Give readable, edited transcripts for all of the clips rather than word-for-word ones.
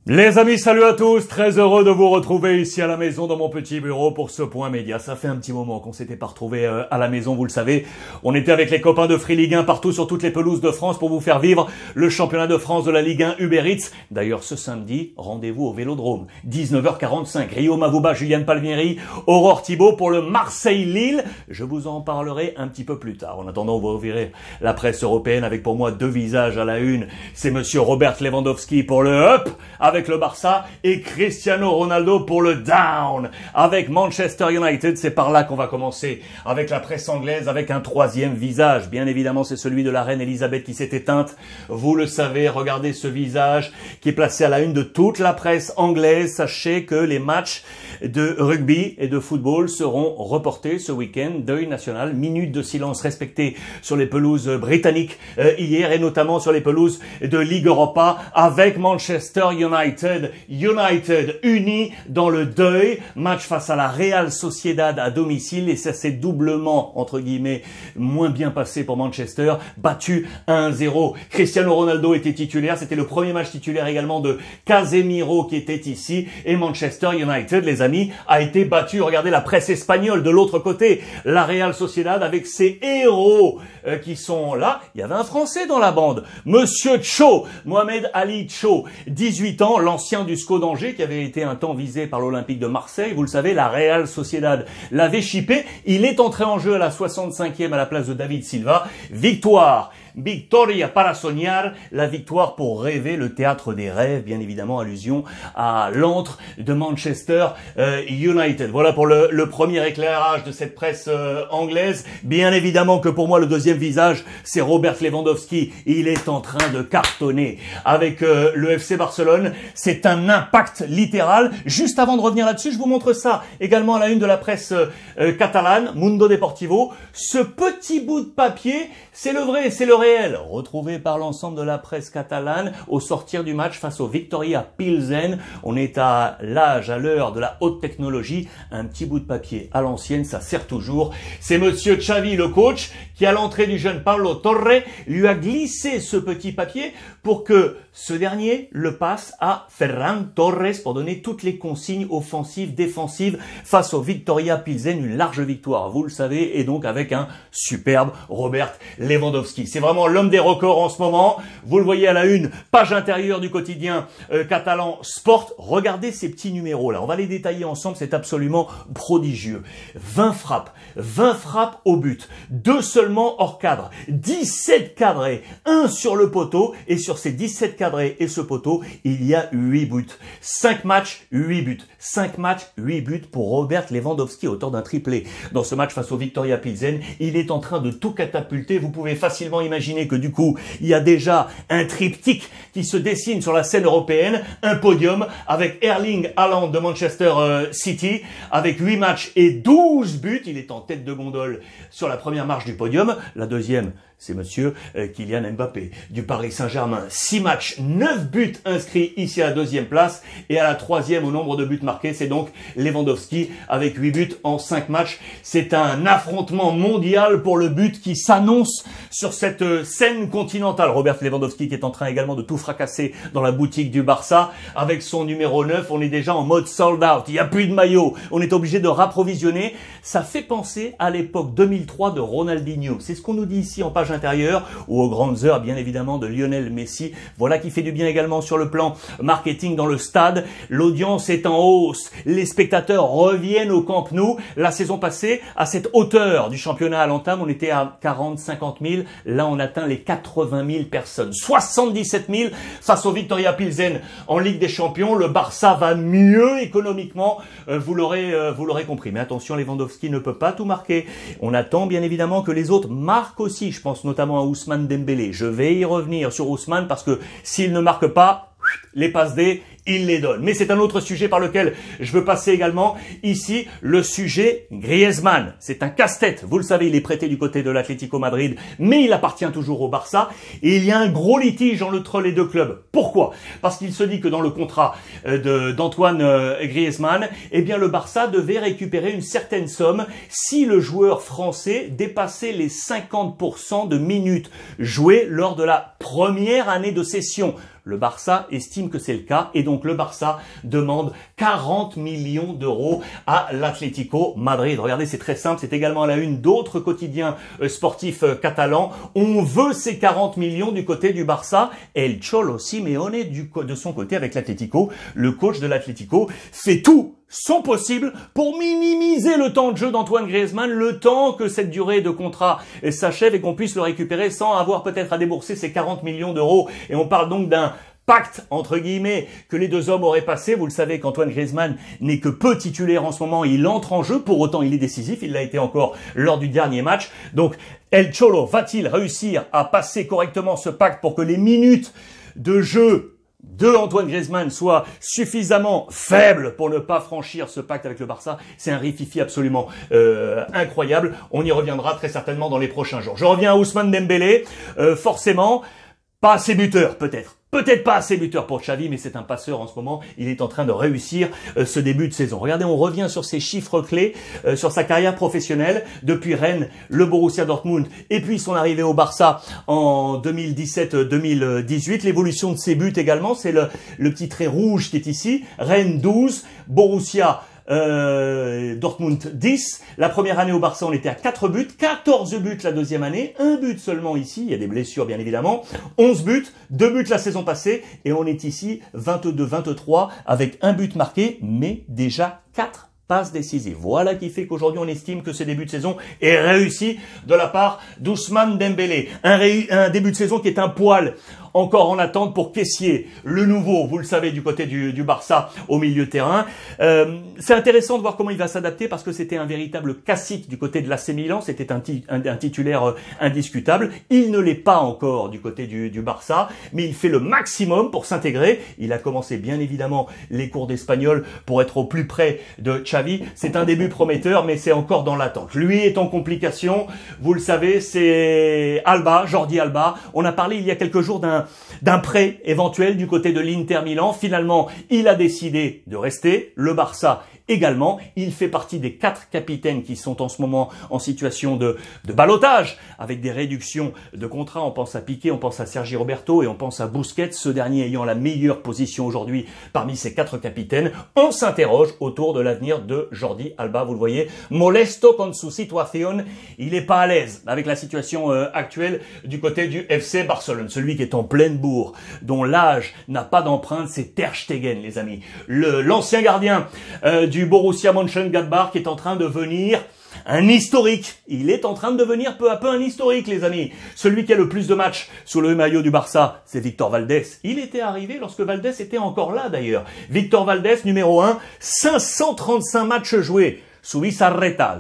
Les amis, salut à tous, très heureux de vous retrouver ici à la maison dans mon petit bureau pour ce point média. Ça fait un petit moment qu'on s'était pas retrouvés à la maison, vous le savez. On était avec les copains de Free Ligue 1 partout sur toutes les pelouses de France pour vous faire vivre le championnat de France de la Ligue 1 Uber Eats. D'ailleurs, ce samedi, rendez-vous au Vélodrome, 19h45. Rio Mavuba, Juliane Palmieri, Aurore Thibault pour le Marseille-Lille. Je vous en parlerai un petit peu plus tard. En attendant, vous verrez la presse européenne avec pour moi deux visages à la une. C'est monsieur Robert Lewandowski pour le Up avec le Barça et Cristiano Ronaldo pour le Down avec Manchester United. C'est par là qu'on va commencer avec la presse anglaise, avec un troisième visage. Bien évidemment, c'est celui de la reine Elisabeth qui s'est éteinte. Vous le savez, regardez ce visage qui est placé à la une de toute la presse anglaise. Sachez que les matchs de rugby et de football seront reportés ce week-end. Deuil national, minute de silence respectée sur les pelouses britanniques hier et notamment sur les pelouses de Ligue Europa avec Manchester United unis dans le deuil. Match face à la Real Sociedad à domicile et ça s'est doublement, entre guillemets, moins bien passé pour Manchester. Battu 1-0. Cristiano Ronaldo était titulaire. C'était le premier match titulaire également de Casemiro qui était ici. Et Manchester United, les amis, a été battu. Regardez la presse espagnole de l'autre côté. La Real Sociedad avec ses héros qui sont là. Il y avait un Français dans la bande. Monsieur Cho, Mohamed Ali Cho, 18 ans, l'ancien du SCO d'Angers qui avait été un temps visé par l'Olympique de Marseille. Vous le savez, la Real Sociedad l'avait chippé. Il est entré en jeu à la 65e à la place de David Silva. Victoria para soñar, la victoire pour rêver, le théâtre des rêves, bien évidemment, allusion à l'antre de Manchester United. Voilà pour le premier éclairage de cette presse anglaise. Bien évidemment que pour moi, le deuxième visage, c'est Robert Lewandowski. Il est en train de cartonner avec le FC Barcelone. C'est un impact littéral. Juste avant de revenir là-dessus, je vous montre ça également à la une de la presse catalane, Mundo Deportivo. Ce petit bout de papier, c'est le vrai, c'est le réel, retrouvé par l'ensemble de la presse catalane au sortir du match face au Victoria Pilsen. On est à l'heure de la haute technologie. Un petit bout de papier à l'ancienne, ça sert toujours. C'est monsieur Xavi, le coach, qui à l'entrée du jeune Paulo Torre lui a glissé ce petit papier pour que ce dernier le passe à Ferran Torres pour donner toutes les consignes offensives, défensives face au Victoria Pilsen. Une large victoire, vous le savez, et donc avec un superbe Robert Lewandowski. C'est vraiment l'homme des records en ce moment. Vous le voyez à la une, page intérieure du quotidien catalan Sport. Regardez ces petits numéros là. On va les détailler ensemble. C'est absolument prodigieux. 20 frappes au but. 2 seulement hors cadre. 17 cadrés. 1 sur le poteau. Et sur ces 17 cadrés et ce poteau, il y a 8 buts. 5 matchs, 8 buts. 5 matchs, 8 buts pour Robert Lewandowski, auteur d'un triplé. Dans ce match face au Victoria Pilsen, il est en train de tout catapulter. Vous pouvez facilement imaginer que du coup, il y a déjà un triptyque qui se dessine sur la scène européenne, un podium avec Erling Haaland de Manchester City, avec 8 matchs et 12 buts. Il est en tête de gondole sur la première marche du podium. La deuxième, c'est monsieur Kylian Mbappé du Paris Saint-Germain. 6 matchs, 9 buts inscrits ici à la deuxième place. Et à la troisième au nombre de buts marqués, c'est donc Lewandowski avec 8 buts en 5 matchs. C'est un affrontement mondial pour le but qui s'annonce sur cette scène continentale. Robert Lewandowski qui est en train également de tout fracasser dans la boutique du Barça. Avec son numéro 9, on est déjà en mode sold out. Il n'y a plus de maillot. On est obligé de rapprovisionner. Ça fait penser à l'époque 2003 de Ronaldinho. C'est ce qu'on nous dit ici en page intérieure ou aux grandes heures, bien évidemment, de Lionel Messi. Voilà qui fait du bien également sur le plan marketing dans le stade. L'audience est en hausse. Les spectateurs reviennent au Camp Nou. La saison passée, à cette hauteur du championnat à l'entame, on était à 40-50 000. Là, on atteint les 80 000 personnes. 77 000 face au Victoria Pilsen en Ligue des Champions. Le Barça va mieux économiquement. Vous l'aurez compris. Mais attention, Lewandowski ne peut pas tout marquer. On attend bien évidemment que les autres marquent aussi. Je pense notamment à Ousmane Dembélé. Je vais y revenir sur Ousmane parce que s'il ne marque pas, les passes D, il les donne. Mais c'est un autre sujet par lequel je veux passer également. Ici, le sujet Griezmann. C'est un casse-tête. Vous le savez, il est prêté du côté de l'Atlético Madrid, mais il appartient toujours au Barça. Et il y a un gros litige entre les deux clubs. Pourquoi? Parce qu'il se dit que dans le contrat d'Antoine Griezmann, eh bien, le Barça devait récupérer une certaine somme si le joueur français dépassait les 50% de minutes jouées lors de la première année de cession. Le Barça estime que c'est le cas et donc le Barça demande 40 millions d'euros à l'Atlético Madrid. Regardez, c'est très simple, c'est également à la une d'autres quotidiens sportifs catalans. On veut ces 40 millions du côté du Barça. El Cholo Simeone de son côté avec l'Atlético, le coach de l'Atlético, fait tout son possible pour minimiser le temps de jeu d'Antoine Griezmann, le temps que cette durée de contrat s'achève et qu'on puisse le récupérer sans avoir peut-être à débourser ces 40 millions d'euros. Et on parle donc d'un pacte, entre guillemets, que les deux hommes auraient passé. Vous le savez qu'Antoine Griezmann n'est que peu titulaire en ce moment. Il entre en jeu. Pour autant, il est décisif. Il l'a été encore lors du dernier match. Donc, El Cholo va-t-il réussir à passer correctement ce pacte pour que les minutes de jeu de Antoine Griezmann soient suffisamment faibles pour ne pas franchir ce pacte avec le Barça? C'est un rififi absolument incroyable. On y reviendra très certainement dans les prochains jours. Je reviens à Ousmane Dembélé. Forcément, pas assez buteur peut-être. Peut-être pas assez buteur pour Xavi, mais c'est un passeur en ce moment. Il est en train de réussir ce début de saison. Regardez, on revient sur ses chiffres clés, sur sa carrière professionnelle. Depuis Rennes, le Borussia Dortmund et puis son arrivée au Barça en 2017-2018. L'évolution de ses buts également, c'est le petit trait rouge qui est ici. Rennes 12, Borussia Dortmund 10. La première année au Barça, on était à 4 buts, 14 buts la deuxième année, 1 but seulement ici, il y a des blessures bien évidemment, 11 buts, 2 buts la saison passée, et on est ici 22-23 avec 1 but marqué, mais déjà 4 passes décisives. Voilà qui fait qu'aujourd'hui on estime que ce début de saison est réussi de la part d'Ousmane Dembélé. Un début de saison qui est un poil encore en attente pour Kessié, le nouveau, vous le savez, du côté du Barça au milieu de terrain. C'est intéressant de voir comment il va s'adapter parce que c'était un véritable classique du côté de l'AC Milan, c'était un titulaire indiscutable. Il ne l'est pas encore du côté du Barça, mais il fait le maximum pour s'intégrer. Il a commencé bien évidemment les cours d'espagnol pour être au plus près de Xavi. C'est un début prometteur, mais c'est encore dans l'attente. Lui est en complication, vous le savez, c'est Jordi Alba. On a parlé il y a quelques jours d'un prêt éventuel du côté de l'Inter Milan. Finalement, il a décidé de rester. Le Barça également. Il fait partie des 4 capitaines qui sont en ce moment en situation de ballottage avec des réductions de contrats. On pense à Piqué, on pense à Sergi Roberto et on pense à Busquets, ce dernier ayant la meilleure position aujourd'hui parmi ces 4 capitaines. On s'interroge autour de l'avenir de Jordi Alba. Vous le voyez, molesto con su situación. Il n'est pas à l'aise avec la situation actuelle du côté du FC Barcelone. Celui qui est en pleine bourre, dont l'âge n'a pas d'empreinte, c'est Ter Stegen, les amis. L'ancien gardien du Borussia Mönchengladbach qui est en train de devenir un historique. Il est en train de devenir peu à peu un historique, les amis. Celui qui a le plus de matchs sous le maillot du Barça, c'est Victor Valdés. Il était arrivé lorsque Valdés était encore là, d'ailleurs. Victor Valdés, numéro 1, 535 matchs joués. Zubizarreta,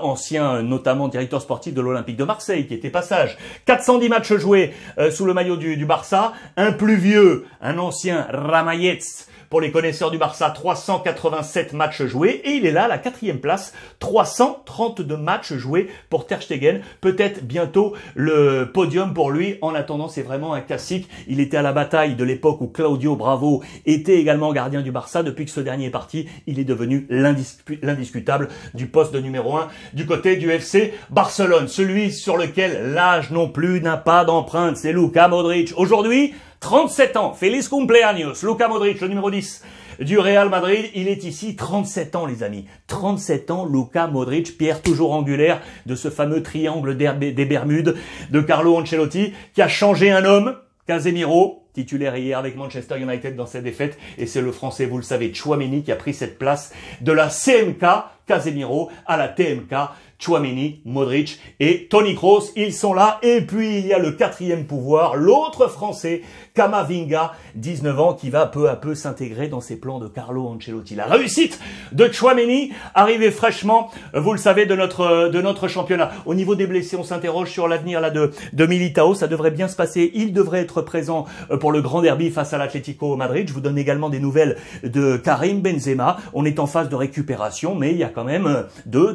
ancien notamment directeur sportif de l'Olympique de Marseille, qui était passage. 410 matchs joués sous le maillot du Barça. Un plus vieux, un ancien Ramallets. Pour les connaisseurs du Barça, 387 matchs joués. Et il est là, à la 4e place, 332 matchs joués pour Ter Stegen. Peut-être bientôt le podium pour lui. En attendant, c'est vraiment un classique. Il était à la bataille de l'époque où Claudio Bravo était également gardien du Barça. Depuis que ce dernier est parti, il est devenu l'indiscutable du poste de numéro 1 du côté du FC Barcelone. Celui sur lequel l'âge non plus n'a pas d'empreinte, c'est Luka Modric. Aujourd'hui, 37 ans, feliz cumpleaños, Luka Modric, le numéro 10 du Real Madrid, il est ici, 37 ans les amis, 37 ans, Luka Modric, pierre toujours angulaire de ce fameux triangle des Bermudes de Carlo Ancelotti, qui a changé un homme, Casemiro, titulaire hier avec Manchester United dans cette défaite, et c'est le Français, vous le savez, Tchouaméni qui a pris cette place de la CMK, Casemiro, à la TMK, Tchouaméni, Modric et Toni Kroos, ils sont là. Et puis il y a le 4e pouvoir, l'autre Français, Camavinga, 19 ans, qui va peu à peu s'intégrer dans ses plans de Carlo Ancelotti. La réussite de Tchouaméni, arrivé fraîchement, vous le savez, de notre championnat. Au niveau des blessés, on s'interroge sur l'avenir là de Militao. Ça devrait bien se passer. Il devrait être présent pour le grand derby face à l'Atlético Madrid. Je vous donne également des nouvelles de Karim Benzema. On est en phase de récupération, mais il y a quand même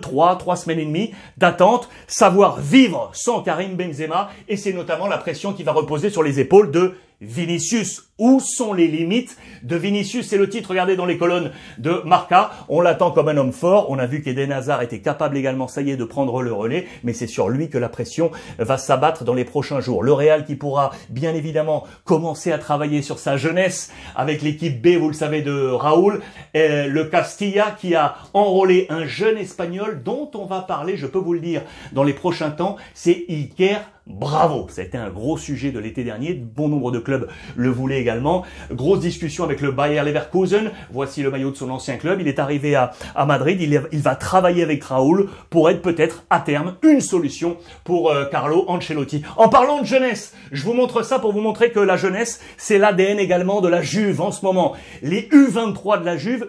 3 semaines et demie d'attente, savoir vivre sans Karim Benzema, et c'est notamment la pression qui va reposer sur les épaules de Vinicius. Où sont les limites de Vinicius? C'est le titre, regardez dans les colonnes de Marca. On l'attend comme un homme fort. On a vu qu'Eden Hazard était capable également, ça y est, de prendre le relais. Mais c'est sur lui que la pression va s'abattre dans les prochains jours. Le Real qui pourra bien évidemment commencer à travailler sur sa jeunesse avec l'équipe B, vous le savez, de Raúl. Le Castilla qui a enrôlé un jeune Espagnol dont on va parler, je peux vous le dire, dans les prochains temps. C'est Iker Bravo, ça a été un gros sujet de l'été dernier, bon nombre de clubs le voulaient également. Grosse discussion avec le Bayer Leverkusen, voici le maillot de son ancien club, il est arrivé à Madrid, il va travailler avec Raúl pour être peut-être à terme une solution pour Carlo Ancelotti. En parlant de jeunesse, je vous montre ça pour vous montrer que la jeunesse, c'est l'ADN également de la Juve en ce moment. Les U23 de la Juve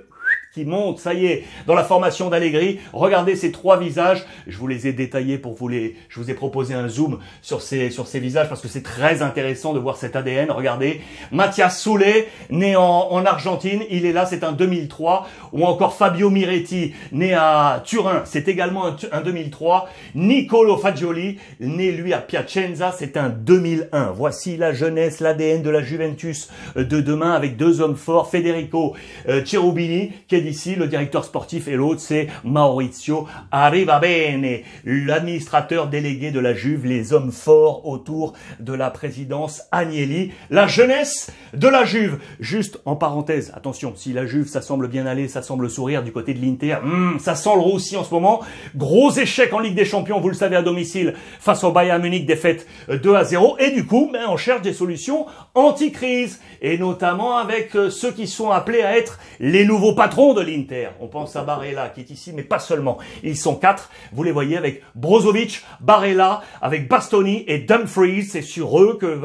qui monte, ça y est, dans la formation d'Allegri. Regardez ces trois visages. Je vous les ai détaillés pour vous je vous ai proposé un zoom sur ces visages parce que c'est très intéressant de voir cet ADN. Regardez. Mathias Soulé, né en Argentine. Il est là, c'est un 2003. Ou encore Fabio Miretti, né à Turin. C'est également un 2003. Nicolo Fagioli, né lui à Piacenza. C'est un 2001. Voici la jeunesse, l'ADN de la Juventus de demain avec deux hommes forts. Federico Cherubini, qui est d'ici, le directeur sportif, et l'autre c'est Maurizio Arrivabene, l'administrateur délégué de la Juve, les hommes forts autour de la présidence Agnelli. La jeunesse de la Juve. Juste en parenthèse, attention, si la Juve ça semble bien aller, ça semble sourire du côté de l'Inter, ça sent le roussi en ce moment. Gros échec en Ligue des Champions, vous le savez, à domicile face au Bayern Munich, défaite 2-0, et du coup on cherche des solutions anti-crise, et notamment avec ceux qui sont appelés à être les nouveaux patrons de l'Inter. On pense à Barella qui est ici, mais pas seulement. Ils sont quatre. Vous les voyez avec Brozovic, Barella, avec Bastoni et Dumfries. C'est sur eux que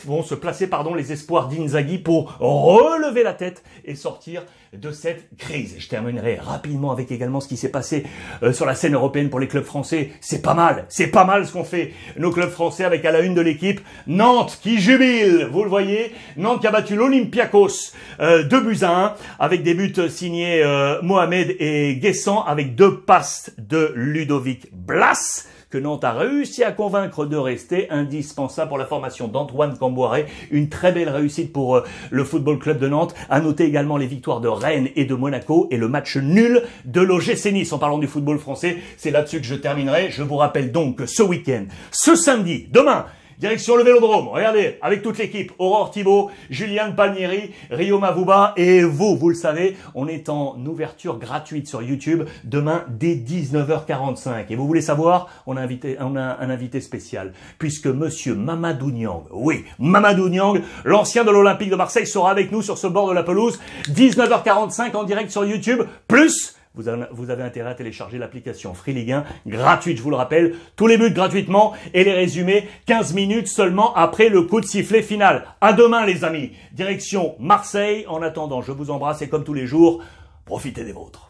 vont se placer les espoirs d'Inzaghi pour relever la tête et sortir de cette crise. Je terminerai rapidement avec également ce qui s'est passé sur la scène européenne pour les clubs français. C'est pas mal ce qu'ont fait nos clubs français avec à la une de l'équipe Nantes qui jubile, vous le voyez, Nantes qui a battu l'Olympiakos 2-1 avec des buts signés Mohamed et Guessant avec 2 passes de Ludovic Blas que Nantes a réussi à convaincre de rester, indispensable pour la formation d'Antoine Camboiré. Une très belle réussite pour le Football Club de Nantes. À noter également les victoires de Rennes et de Monaco et le match nul de l'OGC Nice. En parlant du football français, c'est là-dessus que je terminerai. Je vous rappelle donc que ce week-end, ce samedi, demain, direction le Vélodrome, regardez, avec toute l'équipe, Aurore Thibault, Juliane Palmieri, Rio Mavuba et vous le savez, on est en ouverture gratuite sur YouTube demain dès 19h45. Et vous voulez savoir, on a un invité spécial, puisque monsieur Mamadou Niang, oui, Mamadou Niang, l'ancien de l'Olympique de Marseille, sera avec nous sur ce bord de la pelouse, 19h45 en direct sur YouTube, plus vous avez intérêt à télécharger l'application Free Ligue 1, gratuite, je vous le rappelle. Tous les buts gratuitement et les résumés 15 minutes seulement après le coup de sifflet final. À demain les amis, direction Marseille. En attendant, je vous embrasse et comme tous les jours, profitez des vôtres.